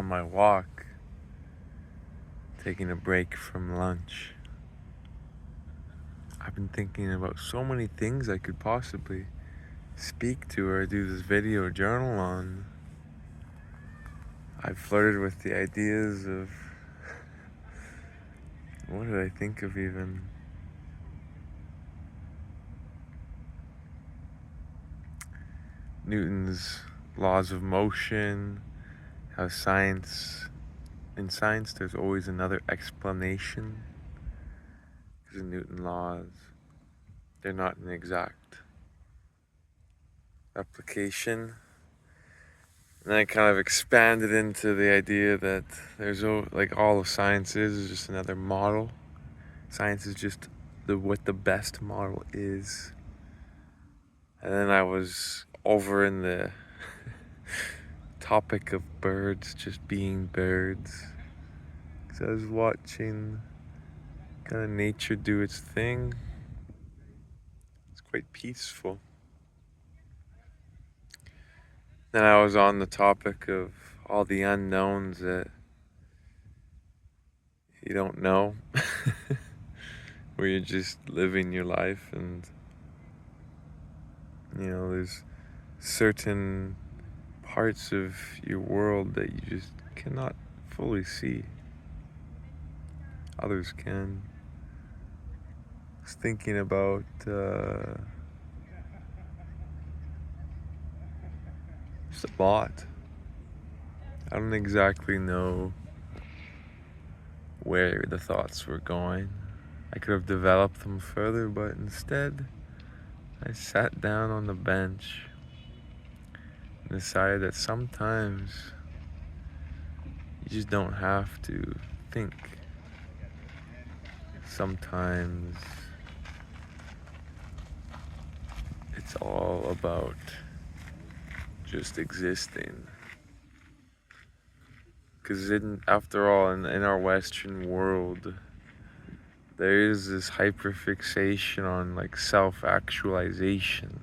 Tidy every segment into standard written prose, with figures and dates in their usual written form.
on my walk, taking a break from lunch. I've been thinking about so many things I could possibly speak to or do this video journal on. I've flirted with the ideas of what did I think of even? Newton's laws of motion, how in science there's always another explanation, because the Newton laws, they're not an exact application. And then I kind of expanded into the idea that there's like all of science is just another model. Science is just what the best model is. And then I was over in the topic of birds just being birds. Because I was watching kind of nature do its thing. It's quite peaceful. Then I was on the topic of all the unknowns that you don't know, where you're just living your life, and there's certain parts of your world that you just cannot fully see. Others can. I was thinking about just a lot. I don't exactly know where the thoughts were going. I could have developed them further, but instead I sat down on the bench and decided that sometimes you just don't have to think. Sometimes it's all about just existing. Because after all, in our Western world, there is this hyperfixation on like self-actualization.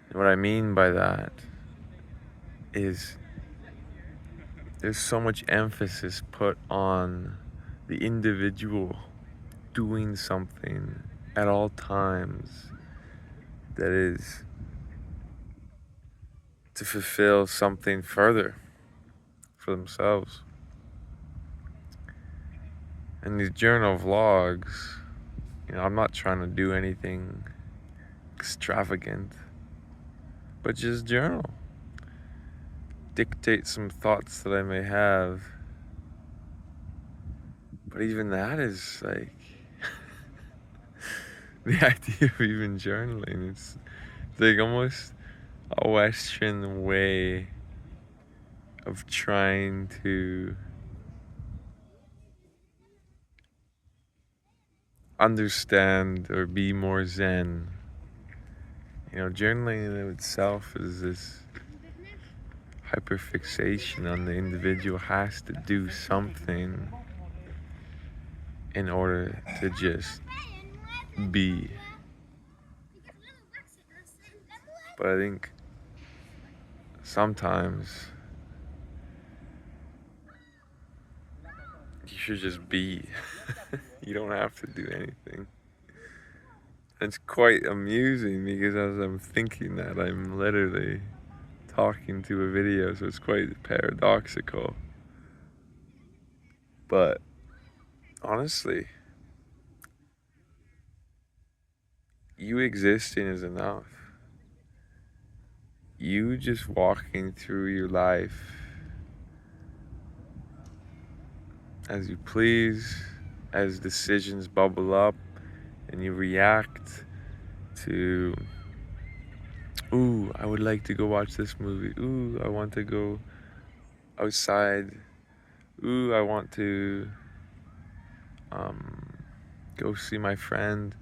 And what I mean by that is there's so much emphasis put on the individual doing something at all times that is to fulfill something further for themselves. And these journal vlogs, I'm not trying to do anything extravagant, but just journal. Dictate some thoughts that I may have. But even that is like the idea of even journaling. It's like almost a Western way of trying to understand or be more zen. Journaling in itself is this hyperfixation on the individual has to do something in order to just be. But I think sometimes you should just be. You don't have to do anything. It's quite amusing because as I'm thinking that, I'm literally talking to a video, so it's quite paradoxical. But honestly, you existing is enough. You just walking through your life as you please, as decisions bubble up and you react to, ooh, I would like to go watch this movie. Ooh, I want to go outside. Ooh, I want to go see my friend.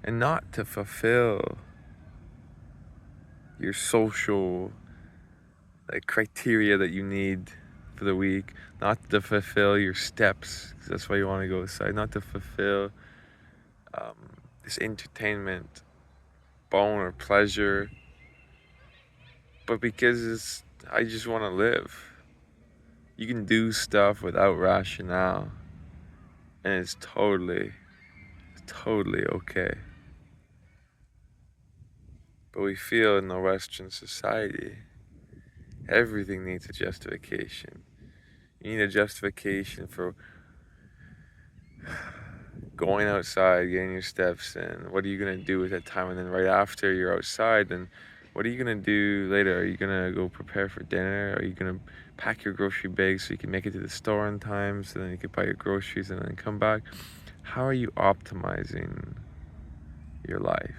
And not to fulfill your social criteria that you need for the week, not to fulfill your steps, 'cause that's why you want to go outside, not to fulfill this entertainment bone or pleasure, but because I just want to live. You can do stuff without rationale, and it's totally okay. But we feel in the Western society, everything needs a justification. You need a justification for going outside, getting your steps in. What are you gonna do at that time? And then right after you're outside, then what are you gonna do later? Are you gonna go prepare for dinner? Are you gonna pack your grocery bag so you can make it to the store on time so then you can buy your groceries and then come back? How are you optimizing your life?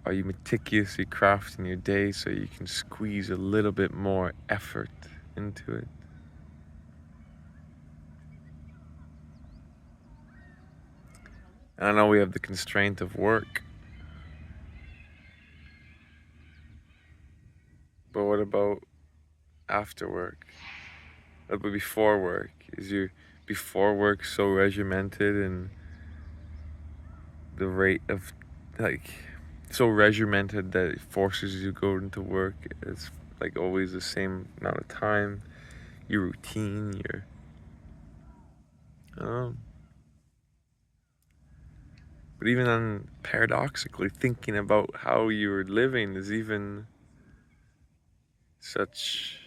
Are you meticulously crafting your day so you can squeeze a little bit more effort into it? And I know we have the constraint of work, but what about after work? What about before work? Is your before work so regimented and the rate of like so regimented that it forces you to go into work? It's like always the same amount of time, your routine, your um but even on paradoxically thinking about how you're living is even such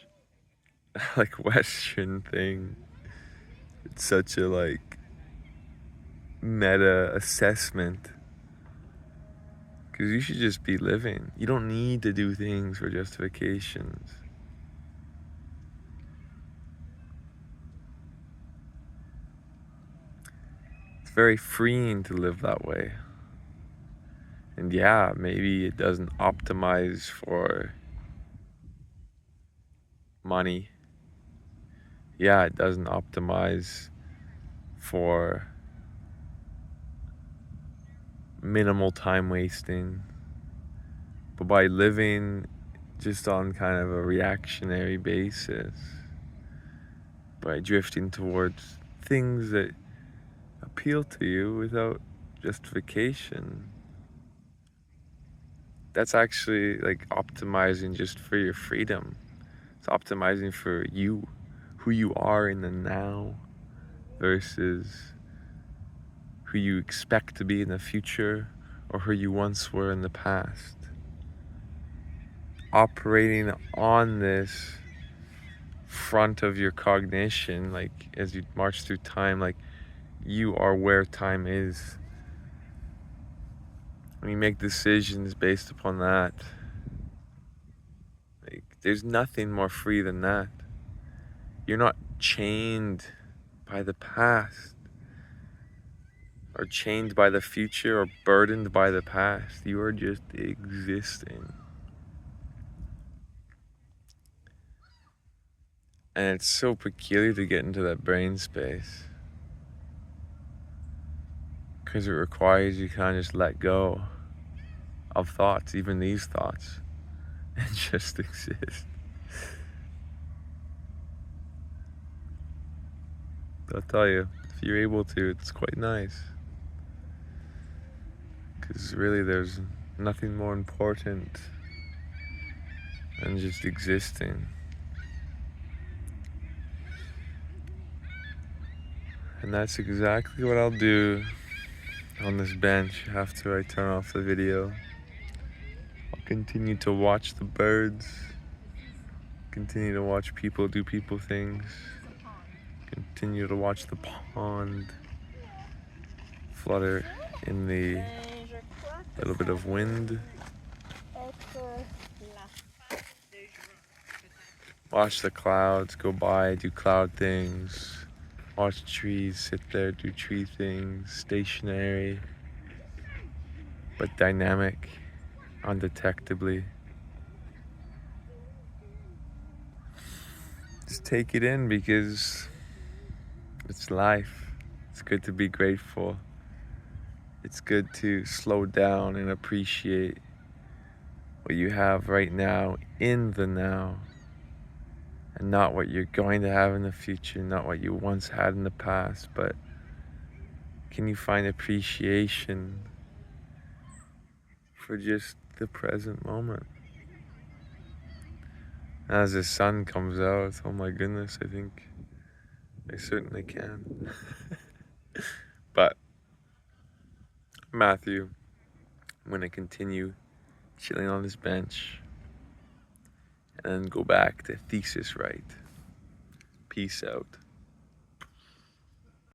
like Western thing. It's such a like meta assessment because you should just be living. You don't need to do things for justifications. It's very freeing to live that way. And yeah, maybe it doesn't optimize for money. Yeah, it doesn't optimize for minimal time wasting. But by living just on kind of a reactionary basis, by drifting towards things that appeal to you without justification, that's actually like optimizing just for your freedom. It's optimizing for you, who you are in the now versus who you expect to be in the future or who you once were in the past. Operating on this front of your cognition, like as you march through time, like you are where time is. When you make decisions based upon that, like there's nothing more free than that. You're not chained by the past or chained by the future or burdened by the past. You are just existing. And it's so peculiar to get into that brain space because it requires you kind of just let go of thoughts, even these thoughts, and just exist. I'll tell you, if you're able to, it's quite nice. Because really, there's nothing more important than just existing. And that's exactly what I'll do on this bench after I turn off the video. I'll continue to watch the birds, continue to watch people do people things, continue to watch the pond flutter in the little bit of wind. Watch the clouds go by, do cloud things. Watch trees sit there, do tree things. Stationary, but dynamic, undetectably. Just take it in because it's life. It's good to be grateful. It's good to slow down and appreciate what you have right now in the now. And not what you're going to have in the future, not what you once had in the past, but can you find appreciation for just the present moment? As the sun comes out, oh my goodness, I think I certainly can. But Matthew, I'm gonna continue chilling on this bench and then go back to thesis write. Peace out.